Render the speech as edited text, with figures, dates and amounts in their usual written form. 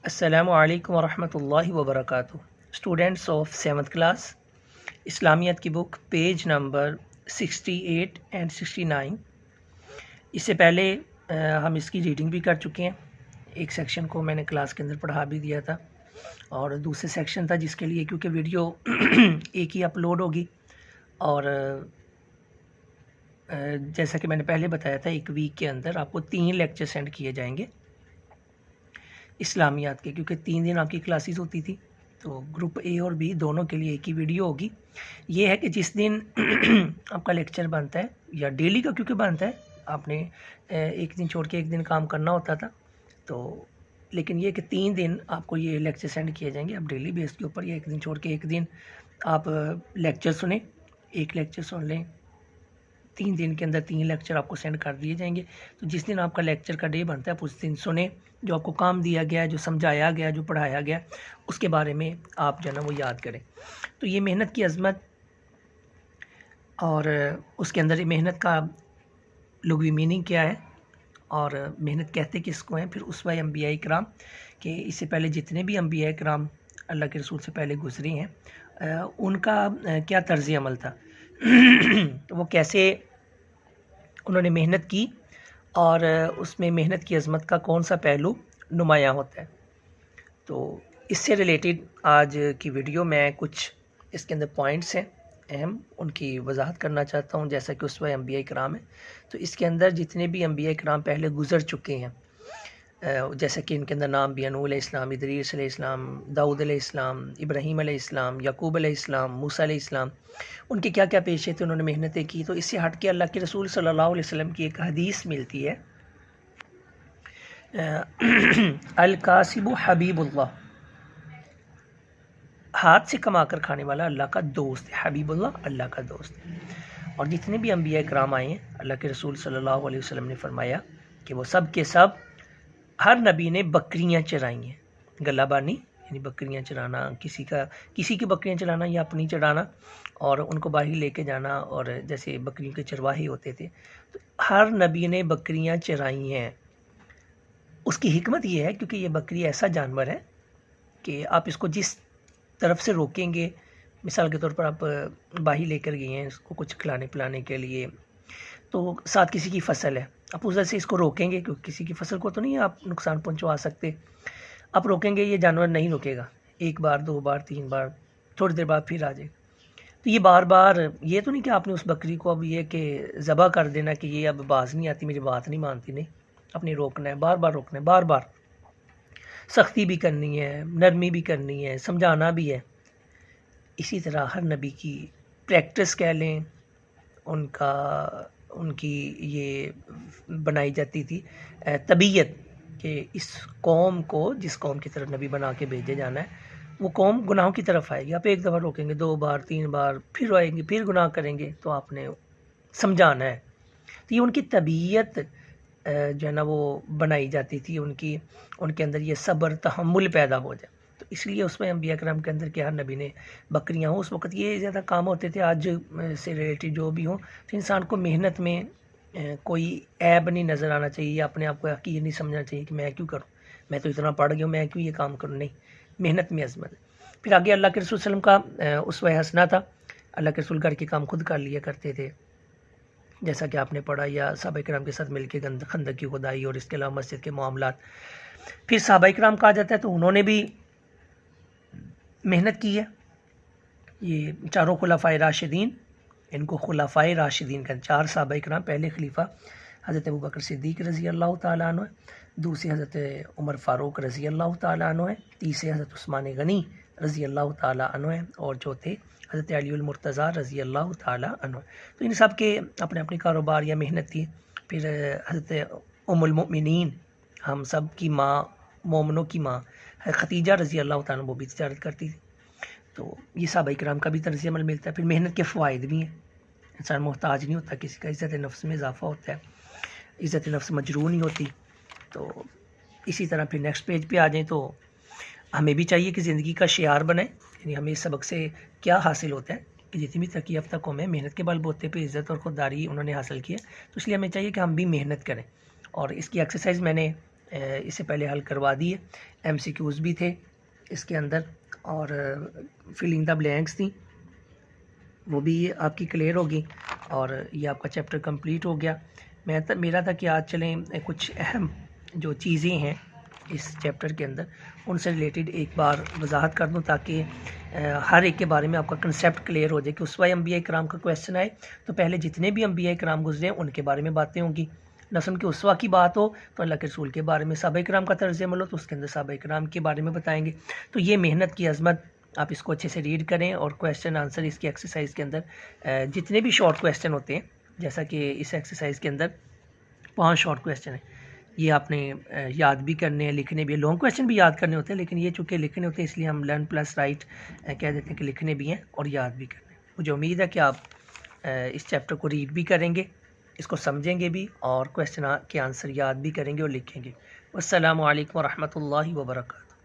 अस्सलामु अलैकुम वरहमतुल्लाहि वबरकातुहू। स्टूडेंट्स ऑफ 7th क्लास, इस्लामियत की बुक पेज नंबर 68 एंड 69। इससे पहले हम इसकी रीडिंग भी कर चुके हैं। एक सेक्शन को मैंने क्लास के अंदर पढ़ा भी दिया था और दूसरे सेक्शन था जिसके लिए क्योंकि वीडियो एक ही अपलोड होगी और जैसा कि मैंने पहले बताया था एक वीक के अंदर आपको 3 लेक्चर सेंड किए जाएंगे इस्लामियात के, क्योंकि 3 दिन आपकी क्लासेस होती थी। तो ग्रुप ए और बी दोनों के लिए एक ही वीडियो होगी। ये है कि जिस दिन आपका लेक्चर बनता है या डेली का क्योंकि बनता है, आपने एक दिन छोड़ के एक दिन काम करना होता था, तो लेकिन ये कि 3 दिन आपको ये लेक्चर सेंड किए जाएंगे। आप डेली बेस के ऊपर या एक दिन छोड़ के एक दिन आप लेक्चर सुने, एक लेक्चर सुन लें। 3 दिन के अंदर 3 लेक्चर आपको सेंड कर दिए जाएंगे। तो जिस दिन आपका लेक्चर का डे बनता है आप उस दिन सुने, जो आपको काम दिया गया, जो समझाया गया, जो पढ़ाया गया, उसके बारे में आप जो है ना वो याद करें। तो ये मेहनत की अज़मत और उसके अंदर मेहनत का लुग़वी मीनिंग क्या है और मेहनत कहते किसको हैं, फिर उसवा अंबिया इकराम के इससे पहले जितने भी अंबिया इकराम अल्लाह के रसूल से पहले गुजरे हैं उनका क्या तर्ज़ अमल था वो कैसे उन्होंने मेहनत की और उसमें मेहनत की अज़मत का कौन सा पहलू नुमायाँ होता है। तो इससे रिलेटेड आज की वीडियो में कुछ इसके अंदर पॉइंट्स हैं अहम, उनकी वजाहत करना चाहता हूँ। जैसा कि उसवा अंबिया इकराम है, तो इसके अंदर जितने भी अंबिया इकराम पहले गुज़र चुके हैं, जैसा कि इनके अंदर नाम भी नूह अलैहिस्सलाम, इदरीस अलैहिस्सलाम, दाऊद अलैहिस्सलाम, इब्राहीम अलैहिस्सलाम, याकूब अलैहिस्सलाम, मूसा अलैहिस्सलाम, उनके क्या क्या पेशे थे, उन्होंने मेहनतें की। तो इससे हट के अल्लाह के रसूल सल्लल्लाहु अलैहि वसल्लम की एक हदीस मिलती है, अल कासिबु हबीबुल्लाह, हाथ से कमा कर खाने वाला अल्लाह का दोस्त है। हबीबुल्लाह अल्लाह का दोस्त है। और जितने भी अंबिया इकराम आए हैं, अल्लाह के रसूल सल्लल्लाहु अलैहि वसल्लम ने फरमाया कि वो सब के सब, हर नबी ने बकरियां चराई हैं। गल्लाबानी यानी बकरियां चराना, किसी की बकरियां चराना या अपनी चराना और उनको बाहर लेके जाना, और जैसे बकरियों के चरवाहे होते थे, तो हर नबी ने बकरियां चराई हैं। उसकी हिकमत ये है क्योंकि ये बकरी ऐसा जानवर है कि आप इसको जिस तरफ से रोकेंगे, मिसाल के तौर पर आप बाही लेकर गए हैं इसको कुछ खिलाने पिलाने के लिए, तो साथ किसी की फसल है, आप उधर से इसको रोकेंगे क्योंकि किसी की फसल को तो नहीं आप नुकसान पहुंचवा सकते। आप रोकेंगे, ये जानवर नहीं रुकेगा, 1 बार 2 बार 3 बार, थोड़ी देर बाद फिर आ जाएगा। तो ये बार बार, ये तो नहीं कि आपने उस बकरी को अब ये कि ज़बह कर देना कि ये अब बाज नहीं आती, मेरी बात नहीं मानती, नहीं, अपनी रोकना है, बार बार रोकना है, बार बार सख्ती भी करनी है, नरमी भी करनी है, समझाना भी है। इसी तरह हर नबी की प्रैक्टिस कह लें, उनकी ये बनाई जाती थी तबीयत कि इस कौम को, जिस कौम की तरफ नबी बना के भेजे जाना है, वो कौम गुनाहों की तरफ आएगी। आप एक दफ़ा रोकेंगे, 2 बार 3 बार, फिर आएंगे, फिर गुनाह करेंगे, तो आपने समझाना है। तो ये उनकी तबीयत जो है ना वो बनाई जाती थी, उनके अंदर ये सब्र तहम्मुल पैदा हो जाए। तो इसलिए उसमें अंबिया करम के अंदर के हर नबी ने बकरियाँ हों, उस वक़्त ये ज़्यादा काम होते थे। आज से रिलेटेड जो भी हो, तो इंसान को मेहनत में कोई ऐब नहीं नज़र आना चाहिए, अपने आप को हकीर नहीं समझना चाहिए कि मैं क्यों करूँ, मैं तो इतना पढ़ गया हूँ, मैं क्यों ये काम करूँ। नहीं, मेहनत में अज़मत है। फिर आगे अल्लाह के रसूल सल्लल्लाहु अलैहि वसल्लम का उसवा हसना था। अल्लाह के रसूल घर के काम खुद कर लिया करते थे, जैसा कि आपने पढ़ा, या सहाबा इकराम के साथ मिलकर खंदक की खुदाई और इसके अलावा मस्जिद के मामलात। फिर सहाबा इकराम कहा जाता है तो उन्होंने भी मेहनत की है। ये चारों खुलाफाए राशिदीन, इनको खुलाफाए राशिदीन का 4 सहाबा इकराम, पहले खलीफा हज़रत अबू बकर सिद्दीक़ रज़ी अल्लाह ताला अन्हु है, दूसरे हज़रत उमर फ़ारूक रज़ी अल्लाह ताला अन्हु है, तीसरे हज़रत उस्मान गनी रज़ी अल्लाह ताला अन्हु है, और चौथे हज़रत अली उल मुर्तज़ा रज़ी अल्लाह ताला अन्हु। तो इन सब के अपने अपने कारोबार या मेहनत थी। फिर हज़रत उम्मुल मोमिनीन, हम सब की माँ, मोमनों की माँ खतीजा रज़ी अल्लाह ताला, वो भी तिजारत करती थी। तो ये सहाबा इकराम का भी तर्ज़ अमल मिलता है। फिर मेहनत के फ़वाइद भी हैं, इंसान मोहताज नहीं होता किसी का, इज़्ज़त नफ्स में इजाफ़ा होता है, इज़्ज़त नफ्स मजरूह नहीं होती। तो इसी तरह फिर नेक्स्ट पेज पे आ जाएँ तो हमें भी चाहिए कि ज़िंदगी का शियार बने, यानी हमें इस सबक से क्या हासिल होता है कि जितनी भी तरक्की याफ्ता कौमें मेहनत के बलबूते पे इज़्ज़त और खुददारी उन्होंने हासिल की है, तो इसलिए हमें चाहिए कि हम भी मेहनत करें। और इसकी एक्सरसाइज मैंने इससे पहले हल करवा दिए। MCQs भी थे इसके अंदर और फिलिंग द ब्लैंक्स थी, वो भी आपकी क्लियर होगी और ये आपका चैप्टर कंप्लीट हो गया। मेरा था कि आज चलें कुछ अहम जो चीज़ें हैं इस चैप्टर के अंदर उनसे रिलेटेड एक बार वजाहत कर दूं, ताकि हर एक के बारे में आपका कंसेप्ट क्लियर हो जाए कि उसवा अंबिया इकराम का क्वेश्चन आए तो पहले जितने भी अंबिया इकराम गुजरे उनके बारे में बातें होंगी। नस्ल के उसवा की बात हो तो अल्लाह के रसूल के बारे में, सहाबा इकराम का तर्ज़ अमल हो तो उसके अंदर सहाबा इकराम के बारे में बताएंगे। तो ये मेहनत की अज़मत, आप इसको अच्छे से रीड करें और क्वेश्चन आंसर इसकी एक्सरसाइज के अंदर जितने भी शॉर्ट क्वेश्चन होते हैं, जैसा कि इस एक्सरसाइज के अंदर 5 शॉर्ट क्वेश्चन हैं, ये आपने याद भी करने हैं, लिखने भी हैं। लॉन्ग क्वेश्चन भी याद करने होते हैं, लेकिन ये चूँकि लिखने होते हैं इसलिए हम लर्न प्लस राइट कह देते हैं कि लिखने भी हैं और याद भी करने हैं। मुझे उम्मीद है कि आप इस चैप्टर को रीड भी करेंगे, इसको समझेंगे भी और क्वेश्चन के आंसर याद भी करेंगे और लिखेंगे। वस्सलामु अलैकुम व रहमतुल्लाहि व बरकातुहू।